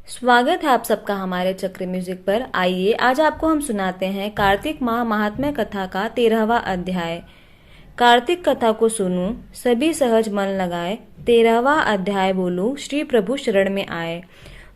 स्वागत है आप सबका हमारे चक्र म्यूजिक पर। आइए आज आपको हम सुनाते हैं कार्तिक माह महात्म्य कथा का 13वां अध्याय। कार्तिक कथा को सुनूं, सभी सहज मन लगाए। 13वां अध्याय बोलूं, श्री प्रभु शरण में आए।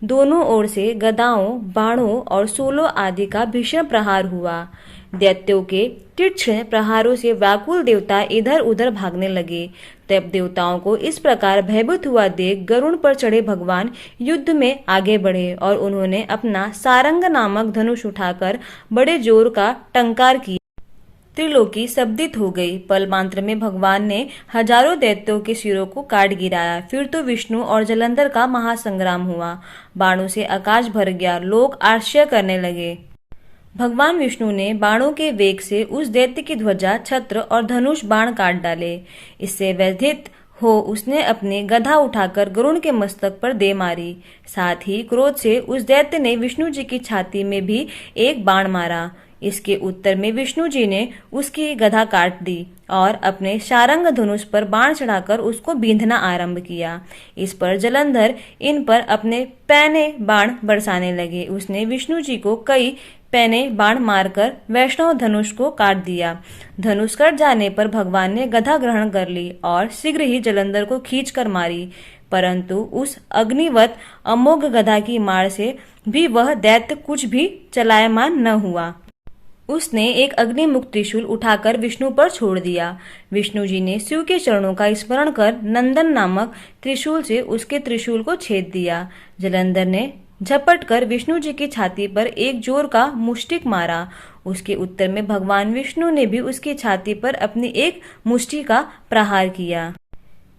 दोनों ओर से गदाओं, बाणों और सूलों आदि का भीषण प्रहार हुआ। दैत्यों के तीक्ष्ण प्रहारों से व्याकुल देवता इधर उधर भागने लगे। तब देवताओं को इस प्रकार भयभीत हुआ देख गरुड़ पर चढ़े भगवान युद्ध में आगे बढ़े और उन्होंने अपना सारंग नामक धनुष उठाकर बड़े जोर का टंकार किया। त्रिलोकी शब्दित हो गई। पल मात्र में भगवान ने हजारों दैत्यों के सिरों को काट गिराया। फिर तो विष्णु और जलंधर का महासंग्राम हुआ। बाणों से आकाश भर गया। लोग आश्चर्य करने लगे। भगवान विष्णु ने बाणों के वेग से उस दैत्य की ध्वजा, छत्र और धनुष बाण काट डाले। इससे व्यथित हो उसने अपने गदा उठाकर गरुड़ के मस्तक पर दे मारी। साथ ही क्रोध से उस दैत्य ने विष्णु जी की छाती में भी एक बाण मारा। इसके उत्तर में विष्णु जी ने उसकी गदा काट दी और अपने शारंग धनुष पर बाण चढ़ाकर उसको बींधना आरंभ किया। इस पर जलंधर इन पर अपने पैने बाण बरसाने लगे। उसने विष्णु जी को कई पैने बाण मारकर वैष्णव धनुष को काट दिया। धनुष कट जाने पर भगवान ने गदा ग्रहण कर ली और शीघ्र ही जलंधर को खींचकर मारी, परंतु उस अग्निवत अमोघ गदा की मार से भी वह दैत्य कुछ भी चलायमान न हुआ। उसने एक अग्निमुख त्रिशूल उठाकर विष्णु पर छोड़ दिया। विष्णु जी ने शिव के चरणों का स्मरण कर नंदन नामक त्रिशूल से उसके त्रिशूल को छेद दिया। जलंधर ने झपट कर विष्णु जी की छाती पर एक जोर का मुष्टिक मारा। उसके उत्तर में भगवान विष्णु ने भी उसकी छाती पर अपनी एक मुष्टि का प्रहार किया।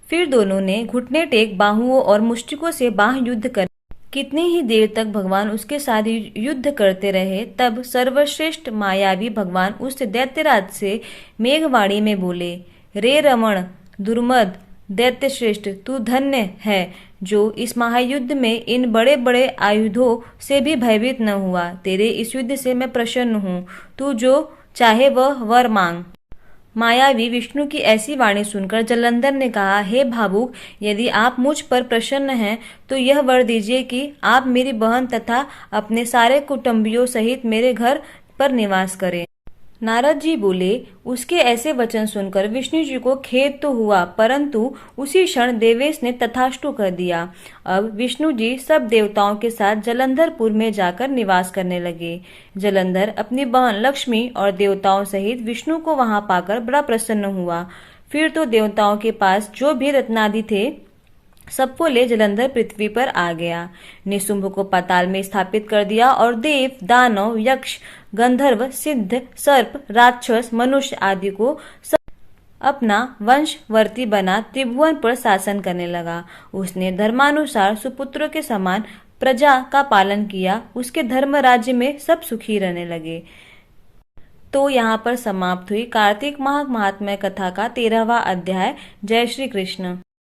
फिर दोनों ने घुटने टेक बाहुओं और मुष्टिकों से बाह युद्ध कर कितनी ही देर तक भगवान उसके साथ युद्ध करते रहे। तब सर्वश्रेष्ठ मायावी भगवान उस दैत्यराज से मेघवाणी में बोले, रे रमण दुर्मद दैत्य श्रेष्ठ, तू धन्य है जो इस महायुद्ध में इन बड़े बड़े आयुधों से भी भयभीत न हुआ। तेरे इस युद्ध से मैं प्रसन्न हूँ। तू जो चाहे वह वर मांग। मायावी विष्णु की ऐसी वाणी सुनकर जलंधर ने कहा, हे भावुक, यदि आप मुझ पर प्रसन्न हैं तो यह वर दीजिए कि आप मेरी बहन तथा अपने सारे कुटुंबियों सहित मेरे घर पर निवास करें। नारद जी बोले, उसके ऐसे वचन सुनकर विष्णु जी को खेद तो हुआ, परंतु उसी क्षण देवेश ने तथास्तु कर दिया। अब विष्णु जी सब देवताओं के साथ जलंधरपुर में जाकर निवास करने लगे। जलंधर अपनी बहन लक्ष्मी और देवताओं सहित विष्णु को वहां पाकर बड़ा प्रसन्न हुआ। फिर तो देवताओं के पास जो भी रत्नादि थे सबको ले जलंधर पृथ्वी पर आ गया। निशुंभ को पाताल में स्थापित कर दिया और देव, दानव, यक्ष, गंधर्व, सिद्ध, सर्प, राक्षस, मनुष्य आदि को अपना वंशवर्ती बना त्रिभुवन पर शासन करने लगा। उसने धर्मानुसार सुपुत्रों के समान प्रजा का पालन किया। उसके धर्म राज्य में सब सुखी रहने लगे। तो यहाँ पर समाप्त हुई कार्तिक माह महात्म्य कथा का 13वां अध्याय। जय श्री कृष्ण।